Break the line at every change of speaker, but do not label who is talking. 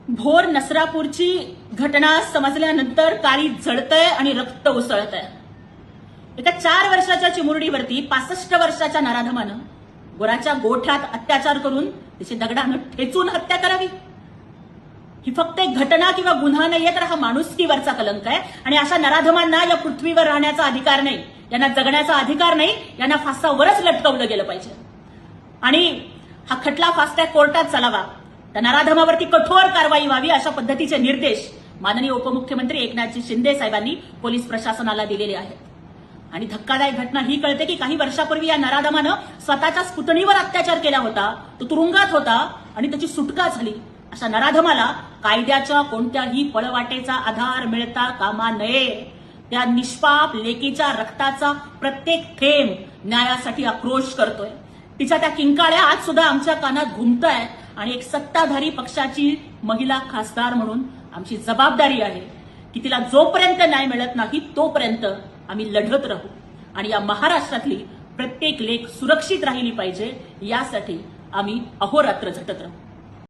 भोर नसरापूरची घटना समजल्यानंतर काळी जळतंय आणि रक्त उसळतंय. एका 4 वर्षाच्या चिमुरडीवरती 65 वर्षाच्या नराधमानं गुराच्या गोठ्यात अत्याचार करून तिची दगडानं ठेचून हत्या करावी. ही फक्त एक घटना किंवा गुन्हा नाहीये, तर हा माणुसकीवरचा कलंक आहे. आणि अशा नराधमांना या पृथ्वीवर राहण्याचा अधिकार नाही, यांना जगण्याचा अधिकार नाही, यांना फासावरच लटकवलं गेलं पाहिजे. आणि हा खटला फास्ट ट्रॅक कोर्टात चालावा, त्या नराधमावरती कठोर कारवाई व्हावी, अशा पद्धतीचे निर्देश माननीय उपमुख्यमंत्री एकनाथजी शिंदे साहेबांनी पोलीस प्रशासनाला दिलेले आहेत. आणि धक्कादायक घटना ही कळते की काही वर्षापूर्वी या नराधमानं स्वतःच्याच पुतणीवर अत्याचार केला होता, तो तुरुंगात होता आणि त्याची सुटका झाली. अशा नराधमाला कायद्याच्या कोणत्याही पळवाटेचा आधार मिळता कामा नये. त्या निष्पाप लेकीच्या रक्ताचा प्रत्येक थेंब न्यायासाठी आक्रोश करतोय. तिच्या त्या किंकाळ्या आज सुद्धा आमच्या कानात घुमताय. आणि एक सत्ताधारी पक्षाची महिला खासदार म्हणून आमची जबाबदारी आहे की तिला जोपर्यंत न्याय मिळत नाही तोपर्यंत आम्ही लढत राहू. आणि या महाराष्ट्रातली प्रत्येक लेक सुरक्षित राहिली पाहिजे, यासाठी आम्ही अहोरात्र झटत राहू.